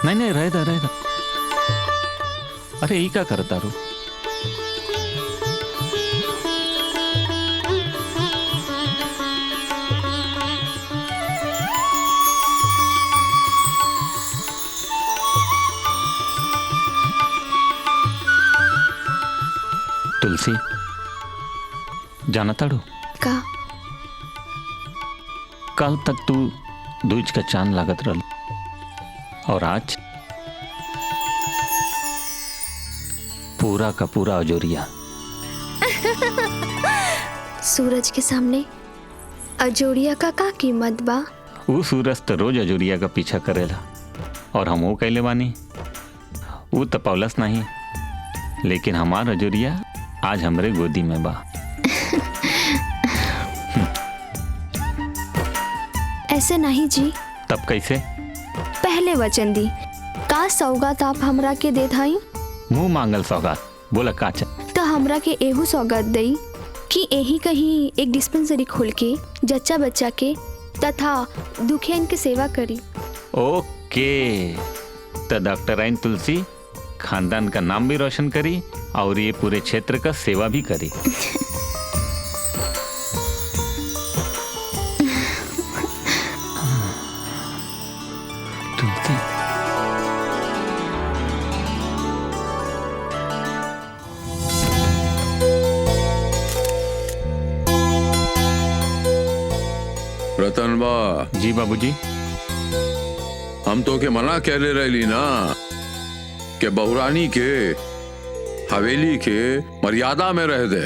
नहीं नहीं, रहेगा रहेगा। अरे ये क्या करता रू? तुलसी जाना ताड़ू का कल तक तू दूज का चांद लागत रल और आज पूरा का पूरा अजोरिया। सूरज के सामने अजोरिया का कीमत बा? वो सूरज तो रोज अजोरिया का पीछा करेला और हम वो कैले बानी। वो तो पौलस नहीं, लेकिन हमार अजोरिया आज हमरे गोदी में बा। ऐसे नहीं जी। तब कैसे? पहले वचन दी का सौगात आप हमरा के दे थाई? मुंह मांगल सौगात बोला काचा। तो हमरा के एहू सौगात दई कि यही कहीं एक डिस्पेंसरी खोल के जच्चा बच्चा के तथा दुखियन के सेवा करी। ओके, तो डॉक्टर आइन तुलसी खानदान का नाम भी रोशन करी और ये पूरे क्षेत्र का सेवा भी करी। तुलसी रतन बा जी बाबूजी। हम तो के मना कह ले रही ना के बहुरानी के हवेली के मर्यादा में रह दे,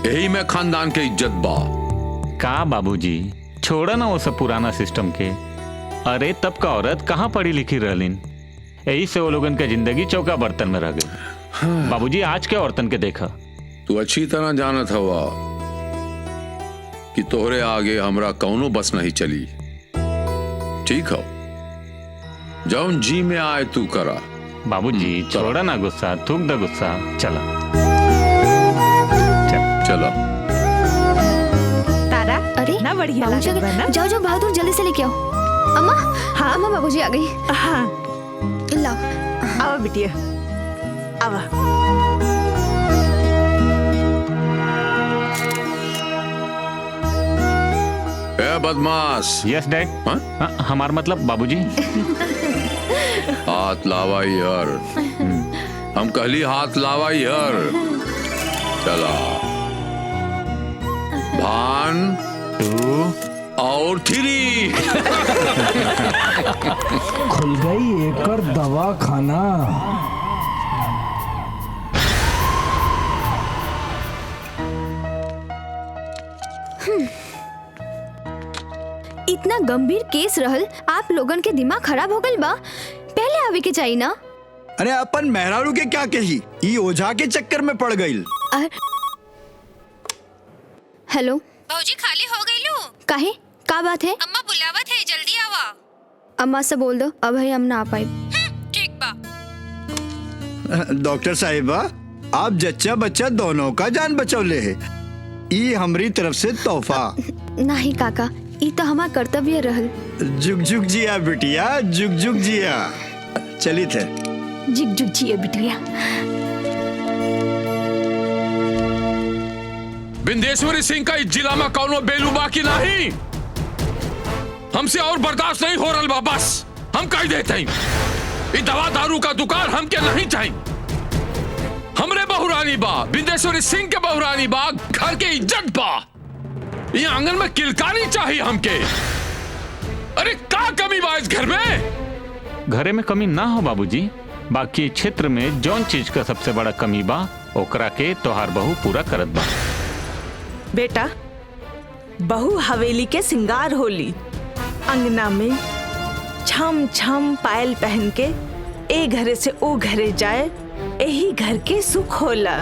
यही में खानदान के इज्जत बा। का बाबूजी छोड़ा ना वो सब पुराना सिस्टम के। अरे तब का औरत कहाँ पढ़ी लिखी रहलीन, यही से वो लोगन का जिंदगी चौका बर्तन में रह गई। बाबूजी आज के औरतन के देखा। तू अच्छी तरह जानत हवा कि तोहरे आगे हमरा कौनो बस नहीं चली। ठीक हो, जौन जी में आए तू करा। बाबूजी छोड़ा ना गुस्सा, थूक दे गुस्सा। चला चला। तारा अरे ना बढ़िया बाबूजी लगा ना? जाओ जाओ बहादुर जल्दी से लेके आओ। अम्मा हाँ? अम्मा बाबूजी आ गई। हाँ लाओ। आवा बिटिया आवा। ए बदमाश। Yes dad. हाँ? हमार मतलब बाबूजी। हाथ लावा यार। हम कहली हाथ लावा यार। चला भान 2 और 3। खुल गई एक और दवा खाना। इतना गंभीर केस रहल, आप लोगन के दिमाग खराब हो गइल बा। पहले आवे के चाहिए ना। अरे अपन मेहरारू के क्या कही, ई ओझा के चक्कर में पड़ गई। हेलो भौजी खाली हो गई लो। काहे का बात है? अम्मा बुलावत है, जल्दी आवा। अम्मा से बोल दो अब हम ना आ पाए। ठीक बा। डॉक्टर साहिबा, आप जच्चा बच्चा दोनों का जान बचौले है, ई हमरी तरफ से तोहफा। नहीं काका, ई तो हमार कर्तव्य रहल। जुग जुग जिया बिटिया, जुग जुग जिया। चली थे जिग जुग जिए बिटिया। बिंदेश्वरी सिंह का इस जिला में कौनो बेलुबा की नहीं। हमसे और बर्दाश्त नहीं हो रहा बा। बस हम कह देते हैं, ये दवा दारू का दुकान हमके नहीं चाहिए। हमरे बहुरानी बा, बिंदेश्वरी सिंह के बहुरानी बा, घर के इज्जत बा। ये आंगन में किलकारी चाहिए हमके। अरे क्या कमी बा इस घर में? घरे में कमी ना हो बाबूजी, बाकी क्षेत्र में जौन चीज का सबसे बड़ा कमी बा ओकरा के तोहार बहू पूरा करत बा। बेटा, बहू हवेली के सिंगार होली, अंगना में छम छम पायल पहन के ए घरे से ओ घरे जाए, यही घर के सुख होला।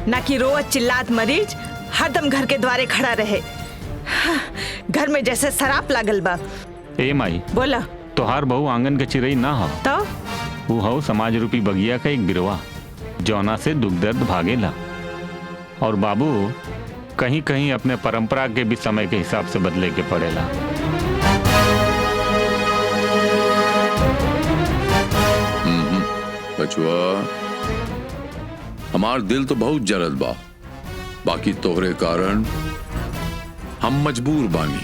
ना कि रोज चिल्लात मरीज हरदम घर के द्वारे खड़ा रहे। घर में जैसे शराब लागल बा। ए माई, बोला तोहार बहू आंगन के चिरई ना हो, तो वो हो समाज रूपी बगिया का एक बिरवा, जौना से दुख दर्द भागेला। और बाबू कहीं कहीं अपने परंपरा के भी समय के हिसाब से बदले के पड़ेला। बचवा, हमार दिल तो बहुत जरत बा, बाकी तोहरे कारण हम मजबूर बानी।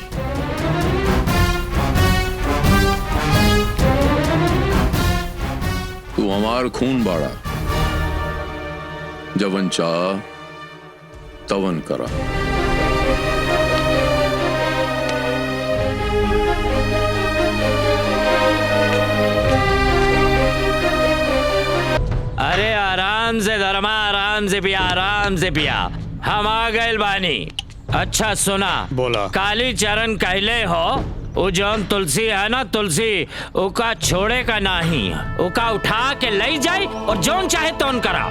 तू हमार खून बाड़ा, जवन चाह तवन करा। अरे आराम से धर्मा, आराम से पिया, आराम से पिया। हम आ गए बानी। अच्छा सुना, बोला। काली चरण कहले हो वो जौन तुलसी है ना, तुलसी उका छोड़े का नहीं, उका उठा के ले जाए और जौन चाहे तौन करा।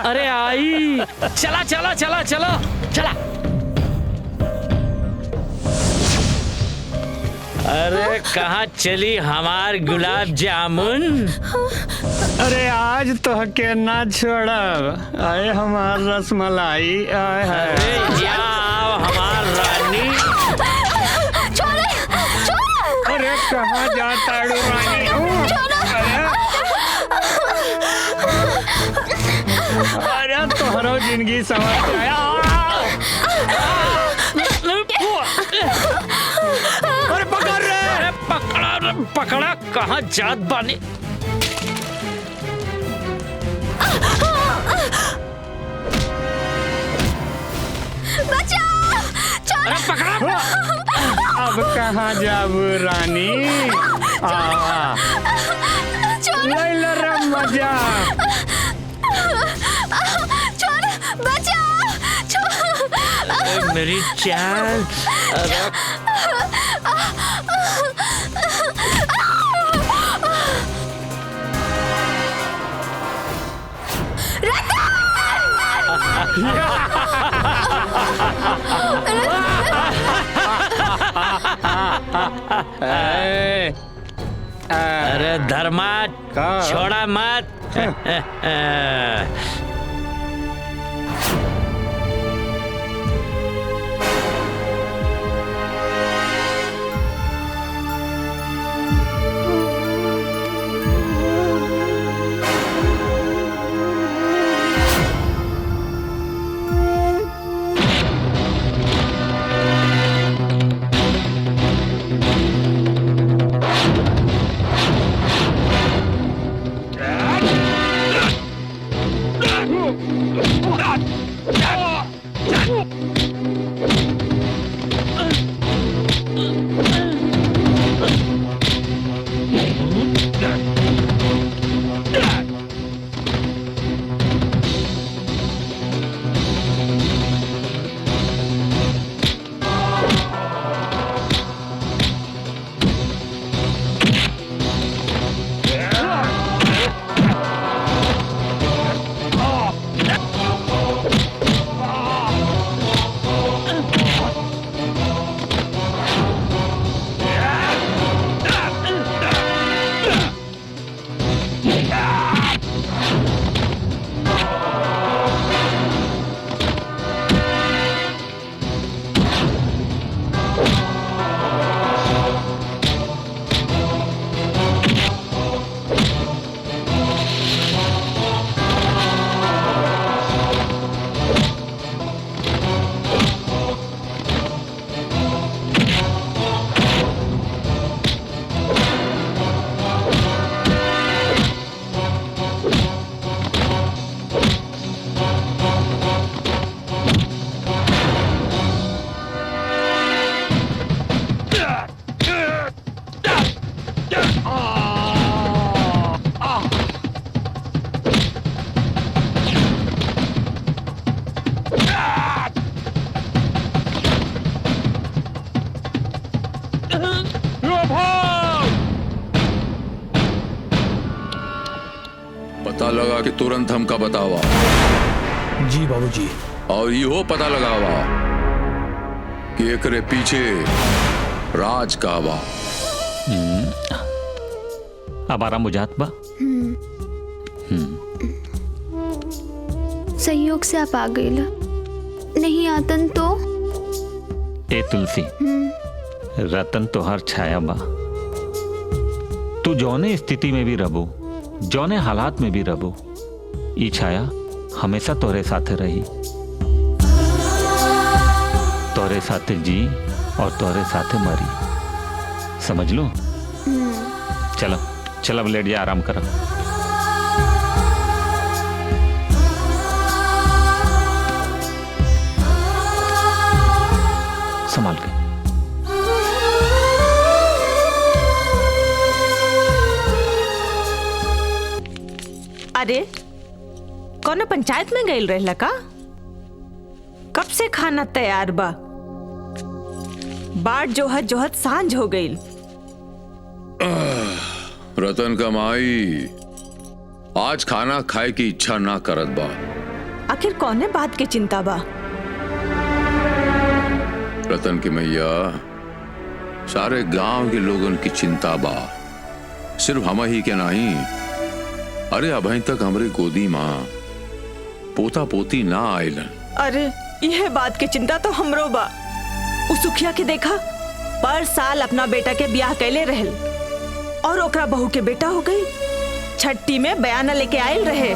अरे आई, चला चला चला चला चला। अरे कहाँ चली हमार गुलाब जामुन? अरे आज तो हके ना छोड़ब, आए हमार रसमलाई, आए है। अरे जाओ हमार रानी। अरे कहाँ जाता है रानी? अरे तोहरो जिंदगी समझ आया। अरे पकड़ रे, अरे पकड़ा रे, पकड़ा। कहाँ जात बानी? अरे पकड़ा। अब कहाँ जाबू रानी? ले लो रे मजा। मेरी जान। अरे अरे धर्मा, छोड़ा मत। पता लगा कि तुरंत हमका बतावा। जी बाबूजी। और यो पता लगावा कि एकरे पीछे राज का बा। अब आराम बुझात बा। सहयोग से आप आ गए। नहीं आतन तो ए तुलसी, रतन तोहर छाया बा। तू जौने स्थिति में भी रहबो, जौने हालात में भी रहबो, ई छाया हमेशा तोरे साथे रही, तोरे साथे जी और तोरे साथे मरी। समझ लो? चलो चल अब लेट जा, आराम करो। संभाल के। अरे कौन पंचायत में गई रहला का? कब से खाना तैयार बा? बाट जोहत सांझ हो गई। रतन का माई आज खाना खाए की इच्छा ना करत बा। आखिर कौने बात के चिंता बा? रतन की मैया, सारे गांव के लोगन की चिंता बा, सिर्फ हम ही के नहीं। अरे अभी तक हमरे गोदी माँ पोता पोती ना आइलन। अरे यह बात के चिंता तो हमरो बा। उ सुखिया के देखा, पर साल अपना बेटा के ब्याह कैले रहल और ओकरा बहू के बेटा हो गई। छट्टी में बयाना लेके आयल रहे।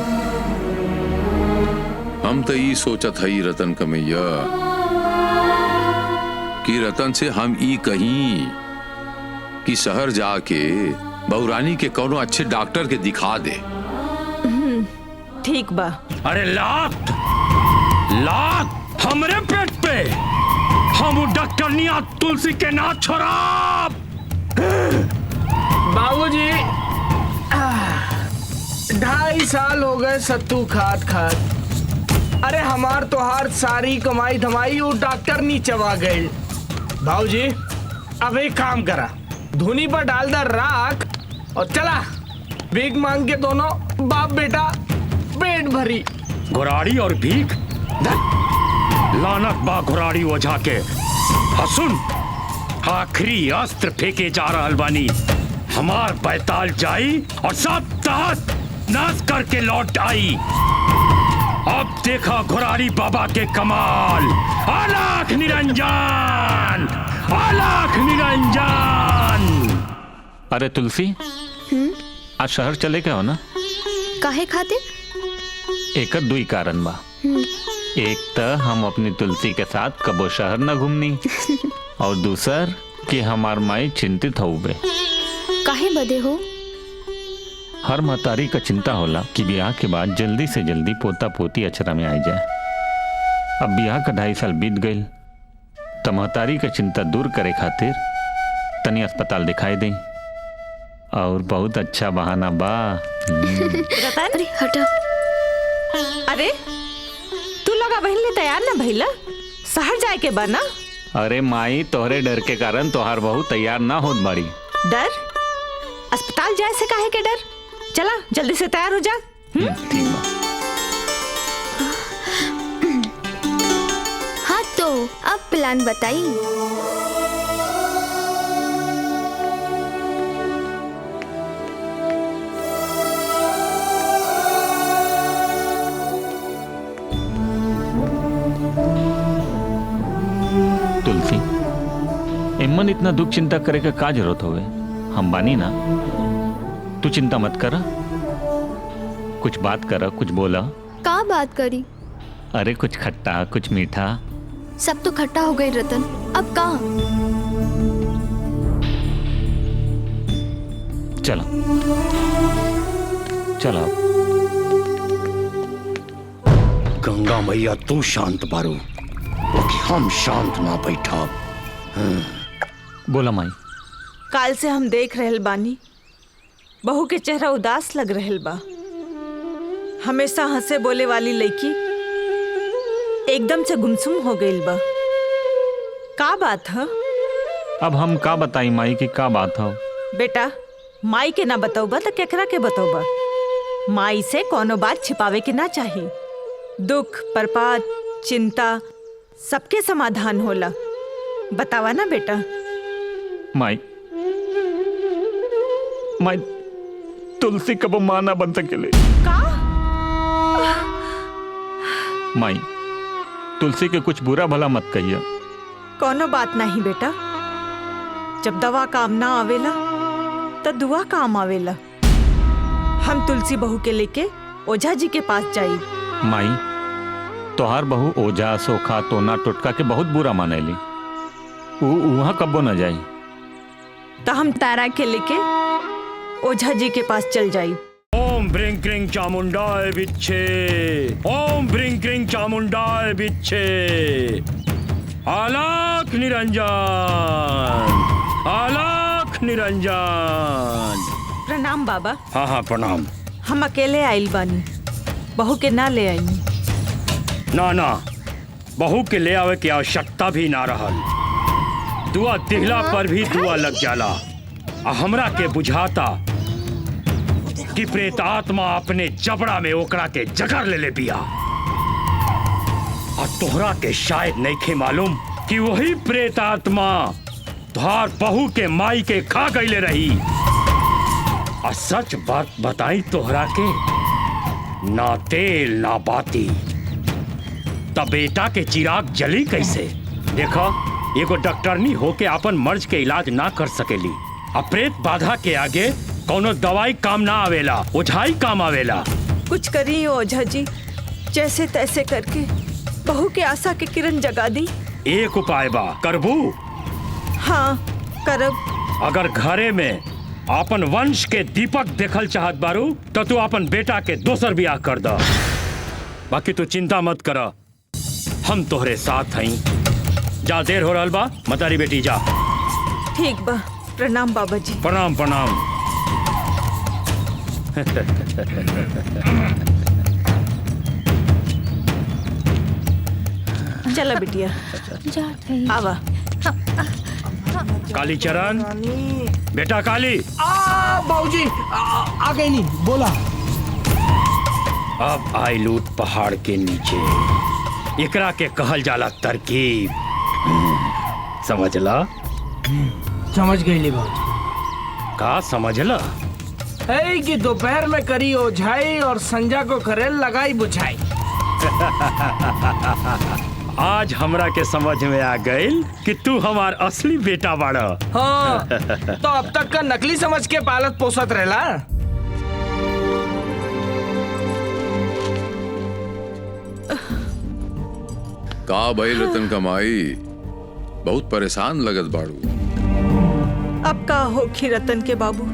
हम तो ये सोचत हई रतन का मैया कि रतन से हम ई कहीं कि शहर जाके बहुरानी के कोनो अच्छे डॉक्टर के दिखा दे। ठीक बा। अरे लात लात हमरे पेट पे, हम डॉक्टरनिया तुलसी के ना छोड़ा। बाबूजी 2.5 साल हो गए सत्तू खात खात। अरे हमार तो हर सारी कमाई धमाई वो डॉक्टर नी चबा गई। बाबूजी अब एक काम करा, धुनी पर डाल दर राख और चला भीख मांग के दोनों बाप बेटा पेट भरी। घुराड़ी और भीख, लानत बा घुराड़ी ओझा के। सुन, आखिरी अस्त्र फेंके जा रहल बानी। हमार बैताल जाई और सब तहस नाश करके लौट आई। अब देखा घुराड़ी बाबा के कमाल। अलख निरंजन, अलख निरंजन। अरे तुलसी, आज शहर चले के हो ना? काहे खातिर? एकर दुई कारण बा। एक तो हम अपनी तुलसी के साथ कबो शहर न घूमनी और दूसर कि हमार माई चिंतित हो बे। काहे बदे हो? हर महतारी का चिंता होला कि ब्याह के बाद जल्दी से जल्दी पोता पोती अचरा में आई जाए। अब ब्याह का 2.5 साल बीत गई तो महतारी का चिंता दूर करे खातिर तनी अस्पताल दिखाई दे और बहुत अच्छा बहाना बा। रतन, अरे हटा। अरे तू लगा बहन तैयार ना भइला? शहर जाए के बा ना? अरे माई, तोहरे डर के कारण तोहार बहू तैयार ना होत बाड़ी। डर? अस्पताल जाए से काहे के डर? चला जल्दी से तैयार हो जा। ठीक बा। हाँ तो अब प्लान बताई। तुलसी, इम्मन इतना दुख चिंता करे का का जरूरत होवे? हम बानी ना, तू चिंता मत कर। कुछ बात कर, कुछ बोला। का बात करी? अरे कुछ खट्टा कुछ मीठा। सब तो खट्टा हो गई रतन, अब कहाँ? चलो चलो। गंगा मैया तू शांत बारू, कि हम शांत ना बैठा। बोला माई। काल से हम देख रहल बानी, बहू के चेहरा उदास लग रहल बा। हमेशा हंसे बोले वाली लड़की एकदम से गुमसुम हो गई बा। का बात है? अब हम का बताई माई की का बात है? बेटा, माई के ना बताऊबा तो केकरा के बताऊबा? माई से कोनो बात छिपावे के ना चाहिए। दुख, परपात, चिंता सबके समाधान होला। बतावा ना बेटा। माई, माई तुलसी कब मां ना बन सकेले। का? माई तुलसी के कुछ बुरा भला मत कहिए। कोनो बात नहीं बेटा, जब दवा काम ना आवेला तो दुआ काम आवेला। हम तुलसी बहू के लेके ओझा जी के पास जाई। माई तोहार बहू ओझा सोखा टोना टोटका के बहुत बुरा मानेली, वहाँ कब्बो न जाई। तो हम तारा के लेके ओझा जी के पास चल जाई। ओम ब्रिंग क्रिंग चामुंडाय बिच्छे, ओम ब्रिंग क्रिंग चामुंडाय बिच्छे, आलाख निरंजन, आलाख निरंजन। प्रणाम बाबा। हाँ हाँ प्रणाम। हम अकेले आइल बानी, बहू के ना ले आई। ना ना, बहू के ले आवे की आवश्यकता भी ना रहल। दुआ दिहला पर भी दुआ लग जाला। हमरा के बुझाता कि प्रेत आत्मा अपने जबड़ा में ओकरा के जगह ले बिया। और तोहरा के शायद नहीं खे मालूम कि वही प्रेत आत्मा तुहार बहू के माई के खा गईले रही। और सच बात बताई तोहरा के, ना तेल ना बाती, तब बेटा के चिराग जली कैसे? देखा, एगो डॉक्टरनी होके अपन मर्ज के इलाज ना कर सकेली। प्रेत बाधा के आगे कोनो दवाई काम ना आवेला, ओझाई काम आवेला। कुछ करी ओझा जी, जैसे तैसे करके बहू के आशा के किरण जगा दी। एक उपाय बा, करबू? हाँ करब। अगर घरे में अपन वंश के दीपक देखल चाहत बारू तो तू अपन बेटा के दोसर ब्याह कर द। बाकी तू चिंता मत कर, हम तोहरे साथ हई। जा, देर हो रहल बा, मतारी बेटी जा। ठीक बा, प्रणाम बाबा जी। प्रणाम प्रणाम। चला बिटिया, आवा। काली चरण, बेटा काली। बाबूजी आ गई नहीं, बोला। अब आई लूट पहाड़ के नीचे, एकरा के कहल जाला तरकीब। समझला? समझ गई बाबूजी। का समझला? है कि दोपहर में करी ओझाई और संजा को करे लगाई बुझाई। आज हमरा के समझ में आ गई कि तू हमार असली बेटा बाड़ा। हाँ, तो अब तक का नकली समझ के पालत पोसत रहला। का भाई रतन कमाई, बहुत परेशान लगत बाड़ू। अब का होखी रतन के बाबू?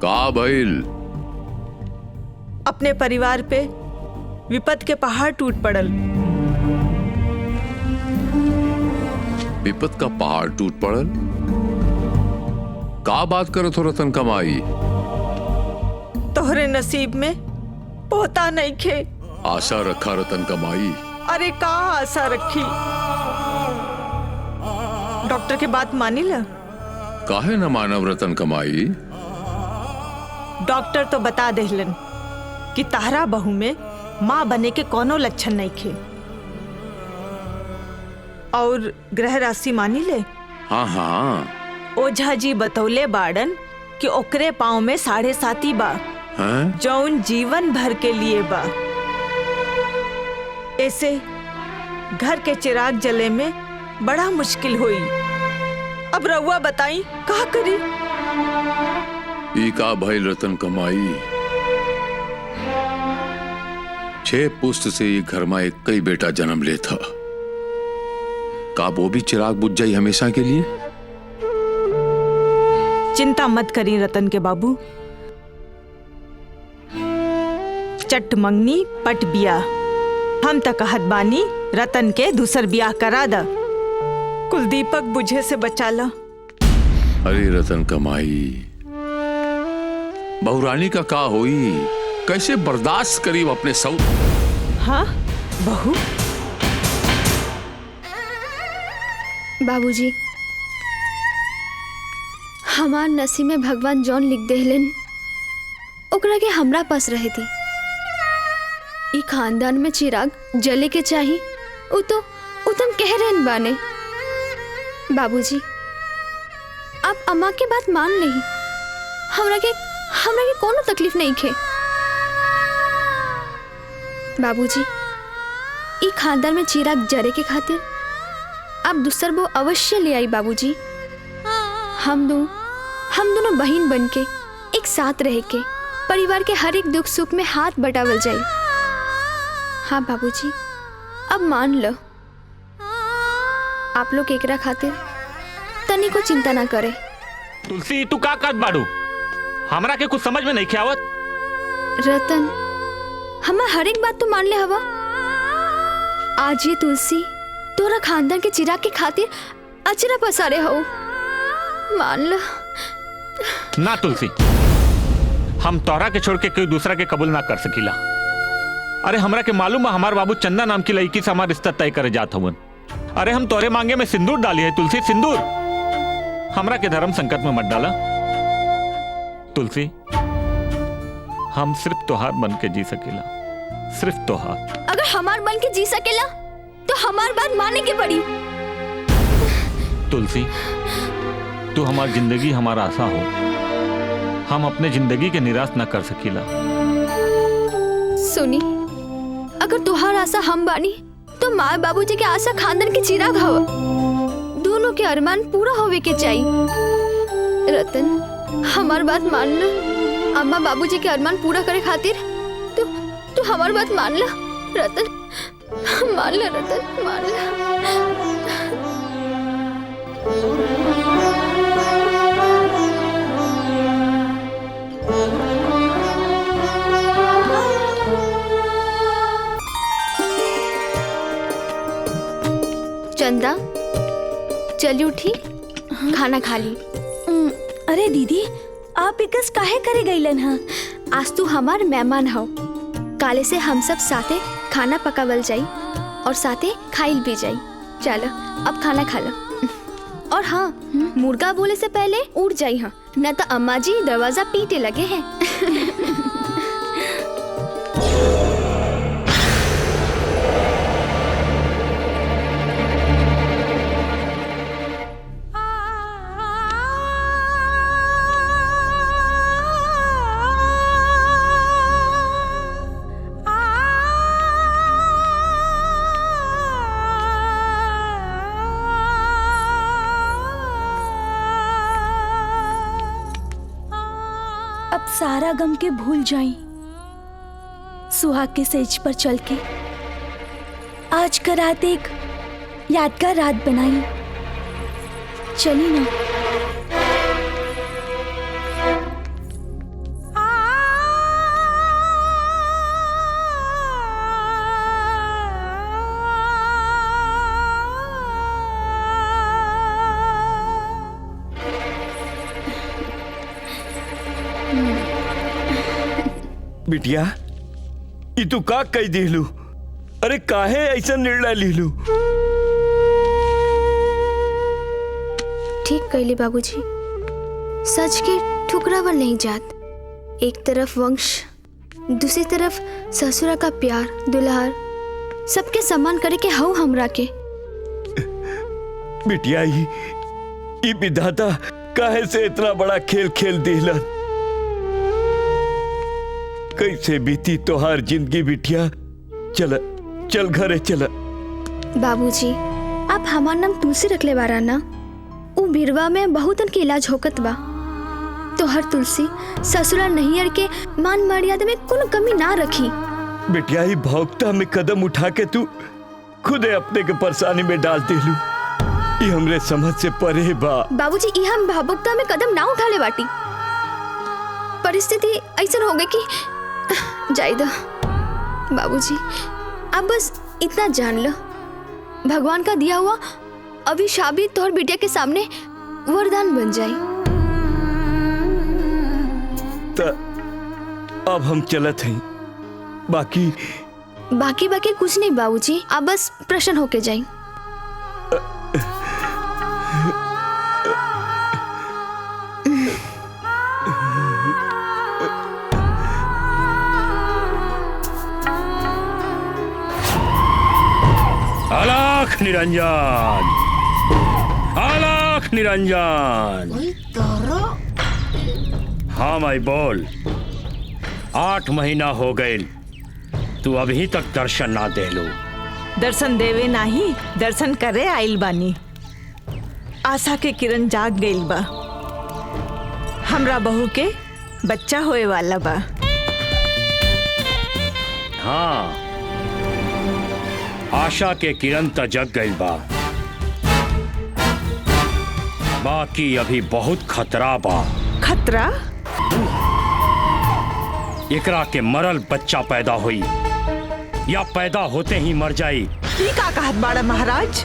का भइल? अपने परिवार पे विपद के पहाड़ टूट पड़ल। विपद का पहाड़ टूट पड़ल? का बात करत हो रतन कमाई? तोहरे नसीब में पोता नहीं खे। आशा रखा रतन कमाई। अरे का आशा रखी? डॉक्टर के बात मानी ला? काहे न मानव रतन कमाई? डॉक्टर तो बता देहलन कि तारा बहू में माँ बने के कोनो लक्षण नहीं खे। और ग्रह राशि मानी ले? हाँ हाँ। ओझा जी बतौले बाड़न कि ओकरे पाँव में 7.5 बा, जौन जीवन भर के लिए बा। ऐसे घर के चिराग जले में बड़ा मुश्किल हुई। अब रउआ बताई का करी? ई का भइल रतन कमाई? 6 पुस्त से ये घर में एक कई बेटा जन्म ले था। का वो भी चिराग बुझ जाई हमेशा के लिए? चिंता मत करी रतन के बाबू। चट मंगनी पट बिया। हम तक कहत बानी रतन के दूसर ब्याह करा दा, कुल दीपक बुझे से बचा ला। अरे रतन कमाई, बहुरानी का का होई? कैसे बर्दाश्त करी अपने सौ? हाँ बहू। बाबूजी, हमार नसीब में भगवान जौन लिख देहलन ओकरा के हमरा पास रहे थी। ई खानदान में चिराग जले के चाही, उ तो तुम कह रहे बाने। बाबूजी, आप अम्मा के बात मान ली। हमरा के कोनो तकलीफ नहीं खे। बाबूजी, ई खानदान में चिराग जरे के खातिर आप दूसर वो अवश्य ले आई बाबूजी। हम दोनों बहन बन के एक साथ रह के परिवार के हर एक दुख सुख में हाथ बटावल जाए। हाँ बाबूजी, अब मान लो। आप लोग एकरा खातिर तनी को चिंता ना करे। तुलसी तू का बात बाड़ू? हमरा के कुछ समझ में नहीं आवत। रतन, हमार हर एक बात तो मान ले हवा। आज ये तुलसी तोरा खानदान के चिराग के खातिर अचरा पसारे हो, मान लो। ना तुलसी, हम तोहरा के छोड़ के कोई दूसरा के कबूल ना कर सकीला। अरे हमरा के मालूम है हमार बाबू चंदा नाम की लड़की से हमार रिश्ता तय करे जात हवन। अरे हम तोरे मांगे में सिंदूर डाली है तुलसी, सिंदूर। हमरा के धर्म संकट में मत डाला तुलसी। हम सिर्फ तोहार बन के जी सकेला, सिर्फ तोहार। अगर हमार बन के जी सकेला तो हमार बात माने के पड़ी। तुलसी, तू हमार जिंदगी हमारा आशा हो। हम अपने जिंदगी के निराश न कर सकीला। सुनी, अगर तुहार आशा हम बानी तो माँ बाबूजी के आशा खानदान के चिराग हवा। दोनों के अरमान पूरा होवे के चाहिए। रतन, हमार बात मान लो। अम्मा बाबूजी के अरमान पूरा करे खातिर तू हमार बात मान लो रतन, मान लो रतन, मान लो। चंदा, चली उठी, खाना खा ली। अरे दीदी, आप इकस काहे करे गईलन हा? आज तू हमार मेहमान हो। काले से हम सब साथे खाना पकावल जाई और साथे खाइल भी जाई। चलो अब खाना खा लो। और हाँ, मुर्गा बोले से पहले उठ जाई। हाँ, न तो अम्मा जी दरवाजा पीटे लगे हैं। अब सारा गम के भूल जाई। सुहाग के सेज पर चल के आज का रात एक यादगार रात बनाई। चली ना। बिटिया, ई तू का कह दिलू? अरे काहे ऐसा निर्णय लीलू? ठीक कहले बाबूजी, सच के ठुकरावल नहीं जात। एक तरफ वंश, दूसरी तरफ ससुरा का प्यार दुलार, सबके सम्मान करे के हऊ हमरा के। बिटिया, ई विधाता काहे से इतना बड़ा खेल खेल दिलन? कैसे बीती तोहार जिंदगी बिटिया? चल चल घरे चल। बाबूजी, आप हमार नाम तुलसी रखले बारा ना? उ बिरवा में बहुतन के इलाज होकत बा। तो हर तुलसी ससुराल नैहर के मान मर्यादा में कोनो कमी ना रखी। बिटिया, ई भौकता में कदम उठा के तू खुदे अपने के परेशानी में डाल देलू। ई हमरे समझ से परे बा। बाबूजी, ई हम भावुकता में कदम ना उठाले बाटी। परिस्थिति ऐसा हो गई कि जाए दो। बाबूजी, आप बस इतना जान लो, भगवान का दिया हुआ अभिशाप भी तोहर बिटिया के सामने वरदान बन जाए। अब हम चलत हैं। बाकी कुछ नहीं बाबूजी, आप बस प्रसन्न होके जाए। अलख निरंजन, अलख निरंजन। हाँ माई बोल। 8 महीना हो गए तू अभी तक दर्शन ना दे लो। दर्शन देवे नाही, दर्शन करे आइल बानी। आशा के किरण जाग गइल बा। हमरा बहू के बच्चा होए वाला बा। हाँ, आशा के किरण त जग गइल बा, बाकी अभी बहुत खतरा बा। खतरा? एकरा के मरल बच्चा पैदा हुई या पैदा होते ही मर जाई। ई का कहत बाड़ा महाराज?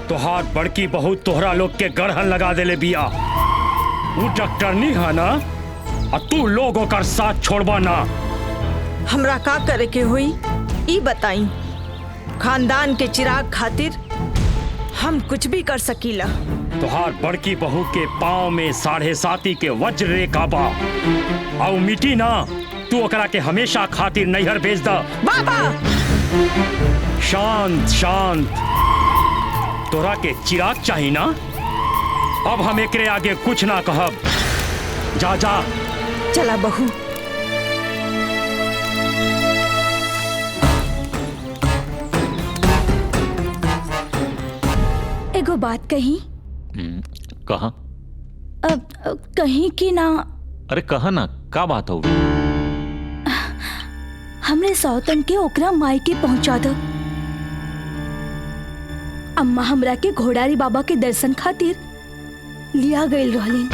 तोहार बड़की बहू तोहरा लोग के गढ़हन लगा देले बिया। वो डॉक्टरनी है ना, और तू लोग ओकर साथ छोड़बा ना। हमरा का करे के हुई ई बताई। खानदान के चिराग खातिर हम कुछ भी कर सकीला। तोहार बड़की बहू के पाँव में 7.5 के वज्र रेखा बा, और मिटी ना। तू ओकरा के हमेशा खातिर नैहर भेज दा। बाबा शांत शांत, तोरा के चिराग चाहिए ना। अब हम एकरे आगे कुछ ना कहब। जा जा। चला बहू। एगो बात कही। कहा? अब कहीं की ना। अरे कहा ना, का बात हो? हमरे सौतन के ओकरा माई के पहुंचा दो। अम्मा हमरा के घोड़ारी बाबा के दर्शन खातिर लिया गइल रहलीन।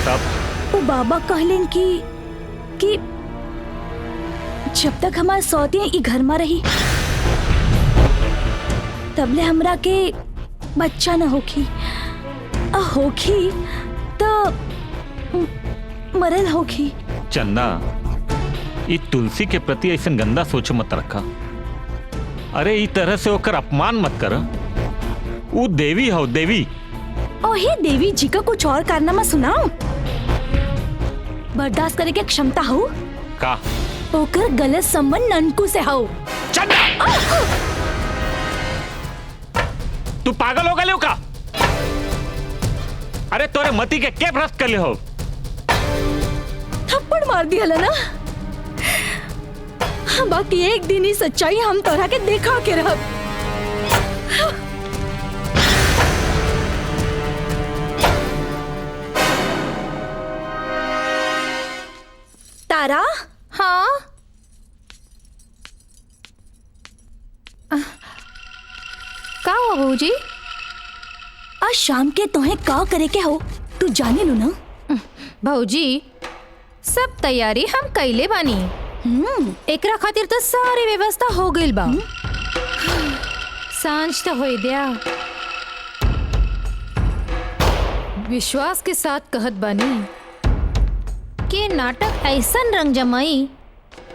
तब वो बाबा कहलिन कि जब तक हमार सौते ई घर में रही तबले हमरा के बच्चा न होखी। होखी तो मरल होखी। चंदा, ई तुलसी के प्रति ऐसा गंदा सोच मत रखा। अरे ई तरह से ओकर अपमान मत कर। वो देवी हो, देवी। ओहे देवी जी का कुछ और कारनामा सुनाओ। बर्दाश्त करे के क्षमता हो का? ओकर गलत संबंध ननकू से हो। चंदा, तू पागल हो गए का? अरे तोरे मती के भ्रष्ट कर ले हो? थप्पड़ मार दिया ना। बाकी एक दिन ही सच्चाई हम तोरा के देखा के रह। तारा? हाँ का हुआ बहूजी? आज शाम के तोहे का करे के हो तू जाने लो ना। बहूजी सब तैयारी हम कैले बानी। एकरा खातिर तो सारी व्यवस्था हो गइल बा। सांझ तो होई दिया। विश्वास के साथ कहत बानी कि नाटक ऐसन रंग जमाई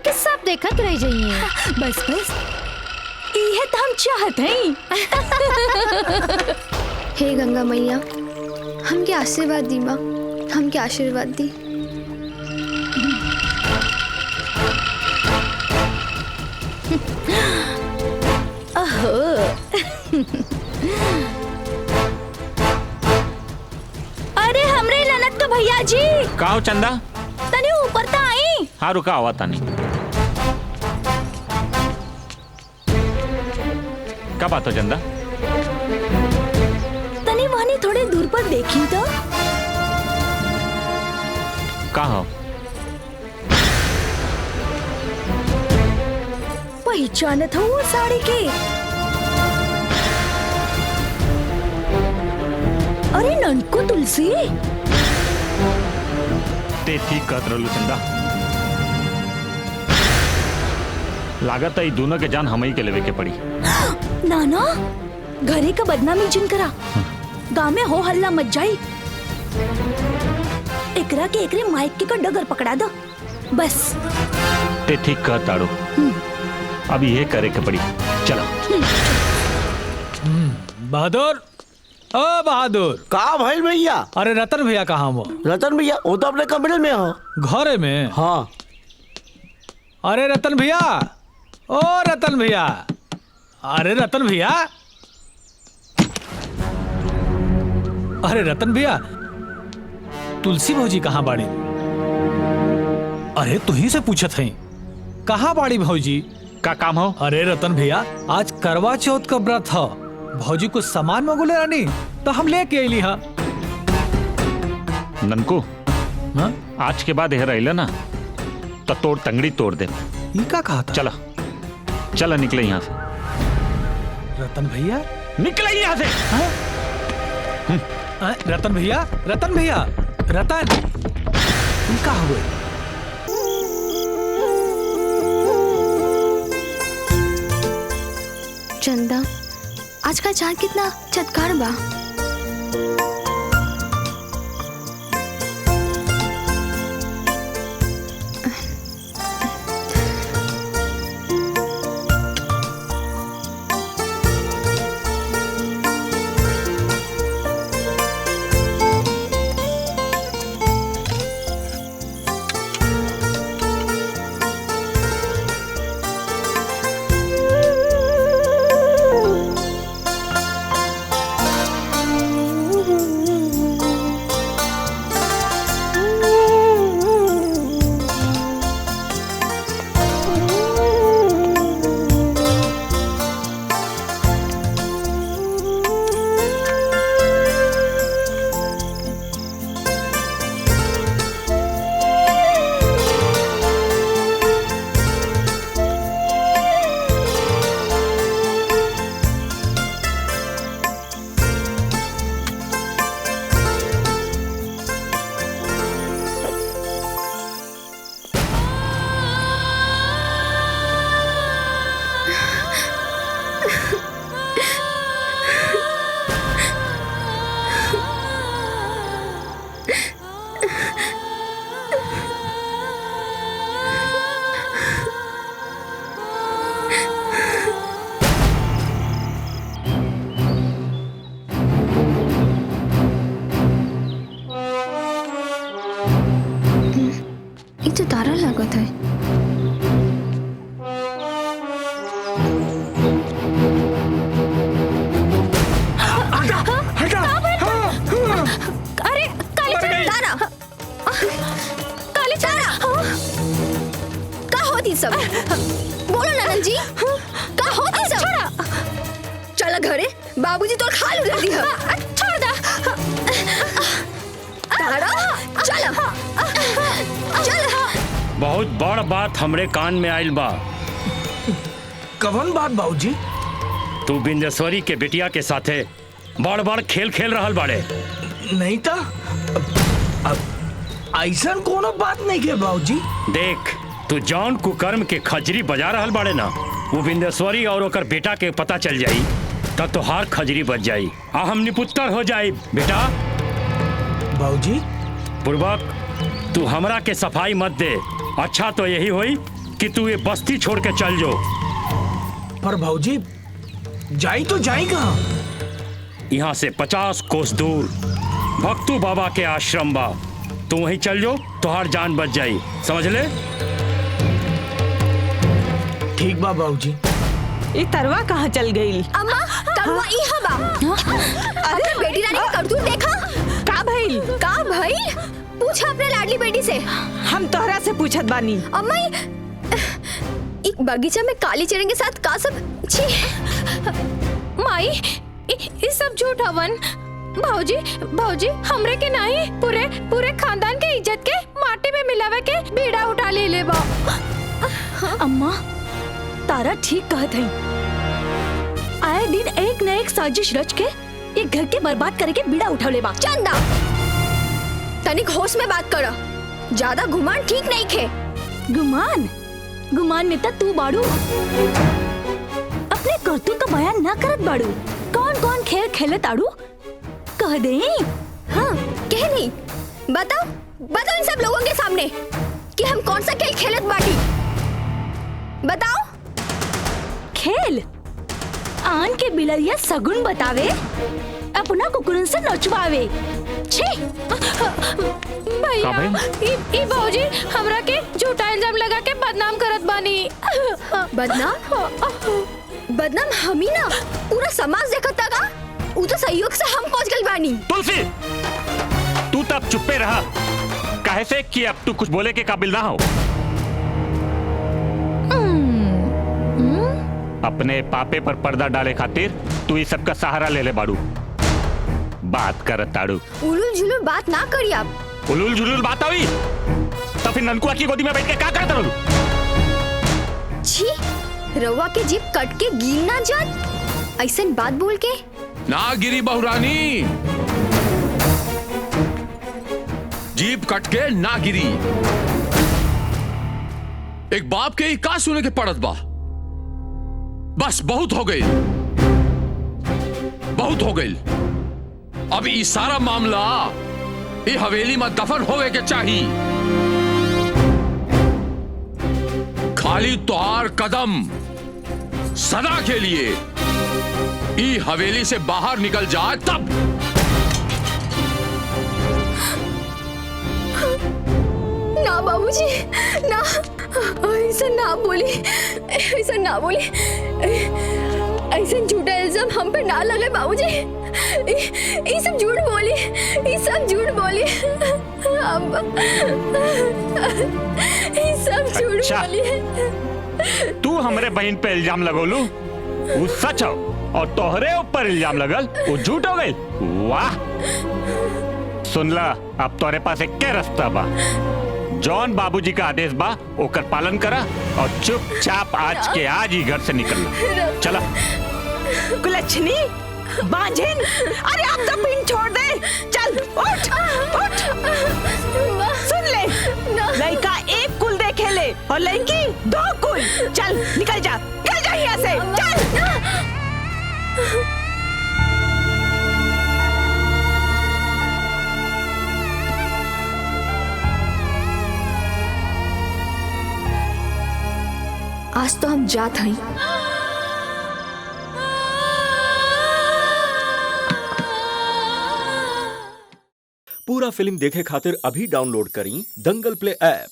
कि सब देखत रह जाइए। बस बस इहे तो हम चाहत हई। हे गंगा मैया, हमके आशीर्वाद दी माँ, हमके आशीर्वाद दी। अरे हमरे ननद तो भैया जी। का हो चंदा? तनी ऊपर तो आई। हाँ रुका हुआ तानी। क्या बात हो चंदा? तनी वहां थोड़े दूर पर देखी तो। का हो? पहचानत हो वो साड़ी के? अरे ननको तुलसी। ते ठीक कहत रहलू चंदा। लागत है दोनों के जान हमही के लेवे के पड़ी। नाना घरे का बदनामी जिन करा। गाँव में हो हल्ला मत जाई। एकरा के एकरे माइक का डगर पकड़ा दो बस। ते ठीक कहत ताड़ो। अभी ये करे के पड़ी। चलो। बहादुर, ओ बहादुर। का भाई भैया? अरे रतन भैया कहाँ हो? रतन भैया वो तो अपने कमरे में हो। घरे में? हाँ। अरे रतन भैया, ओ रतन भैया, अरे रतन भैया, अरे रतन भैया, तुलसी भौजी कहाँ बाड़ी? अरे तुही से पूछत हई कहाँ बाड़ी भौजी? का काम हो? अरे रतन भैया, आज करवा चौथ का व्रत हो। भौजी कुछ सामान मंगोले रानी, तो हम लेके अली हा। ननकू, हाँ? आज के बाद यह रही ना तो तोड़ तंगड़ी तोड़ दे। ये का कहा था? चला चला निकले यहाँ से। रतन भैया निकले यहाँ से। रतन भैया, रतन भैया, रतन का हुए? चंदा, आज का चांद कितना चटकार बा। ये तो तारा लागत है। अरे काली तारा, काली तारा, का होती सब? बोलो ननन जी, का होती सब? चला घरे, बाबूजी तो खाल उधर दी है। छोड़ दा। तारा, चला, चला। बहुत बड़ बात हमरे कान में आइल बा। कवन बात बाबूजी? तू बिंदेश्वरी के बिटिया के साथे बड़ बड़ खेल खेल रहल बाड़े। नहीं था, ऐसा कोनो बात नहीं के बाबूजी। देख, तू जौन कुकर्म के खजरी बजा रहल बाड़े ना, वो बिंदेश्वरी और ओकर बेटा के पता चल जाई तब तो हार खजरी बच जाई आ हम निपुत्तर हो जाई। बेटा बाबूजी, बुर्बक, तू हमरा के सफाई मत दे। अच्छा तो यही होई कि तू ये बस्ती छोड़ के चल जो। पर बाबूजी, जाई तो जाई कहाँ? यहाँ से 50 कोस दूर भक्तू बाबा के आश्रम बा। तू वहीं चल जो, तुहार जान बच जाई। समझ ले? ठीक बा बाबूजी। ये तरवा कहाँ चल गई? अम्मा, तरुआ इहा बा। अरे बेटी रानी का करतूत देखा? का भइल? का भइल? पूछा अपने लाडली बेटी से। हम तोहरा से पूछत बानी। अम्मा, एक बगीचा में काली चरण के साथ का सब? छी माई, ये सब झूठ हवन। भौजी, भौजी हमरे के नहीं, पूरे पूरे खानदान के इज्जत के माटी में मिलावे के बीड़ा उठा ले बा। अम्मा, तारा ठीक कहत है। आए दिन एक न एक साजिश रच के ये घर के बर्बाद करे के बीड़ा उठा ले बा। चंदा, तनिक होश में बात करो। ज्यादा घुमान ठीक नहीं खे। गुमान, गुमान में तू बाड़ू। अपने करतूत का बयान ना करत बाड़ू। कौन कौन खेल खेले ताड़ू कह दे। हाँ, कह नहीं। बताओ, बताओ इन सब लोगों के सामने कि हम कौन सा खेल खेलत बाटी। बताओ। खेल आन के बिलरिया सगुन बतावे, अपना कुकुरन से नचवावे। छी भैया, ई भौजी हमरा के झूठा इल्जाम लगा के बदनाम करत बानी। बदनाम? बदनाम हमी ना, पूरा समाज देखता का। उ तो सहयोग से हम पहुंच गए बानी। तुलसी, तू तब चुप्पे रहा। काहे से कि अब तू कुछ बोले के काबिल ना हो। अपने पापे पर पर्दा डाले खातिर तू इस सबका सहारा ले ले बाड़ू। बात कर ताड़ू। उलूल जुलूल बात ना करी आप। उलूल जुलूल बात हुई तो फिर ननकुआ की गोदी में बैठ के क्या करता रहूं? छी, रउआ के जीभ कट के गिन ना जात ऐसन बात बोल के। ना गिरी बहुरानी, जीप कट के ना गिरी। एक बाप के ही का सुने के पड़त बा। बस बहुत हो गई, बहुत हो गई। अब ये सारा मामला ये हवेली में दफन होवे के चाहिए। खाली तोहार कदम सदा के लिए ये हवेली से बाहर निकल जाए तब। ना बाबूजी, ना, ऐसा ना बोली, ऐसा ना बोली, ऐसा झूठा इल्जाम हम पे ना लगे बाबूजी। ये सब झूठ बोली, ये सब झूठ बोली, ये सब झूठ बोली। तू हमरे बहन पे इल्जाम लगोलू, वो सच हो, और तोहरे ऊपर इल्जाम लगल वो झूठ हो गई। वाह, सुन ला, अब तोरे पास एक के रास्ता बा। जॉन बाबूजी का आदेश बा ओकर पालन करा और चुपचाप आज के आज ही घर से निकलना। चला। कुलच्छनी, बांझिन, अरे आप तो पिन छोड़ दे। चल उठ, उठ। सुन ले, लड़का एक कुल देखे ले और लड़की 2 कुल। चल निकल जा, निकल जा यहाँ से, चल। आज तो हम जात हई। पूरा फिल्म देखे खातिर अभी डाउनलोड करी दंगल प्ले ऐप।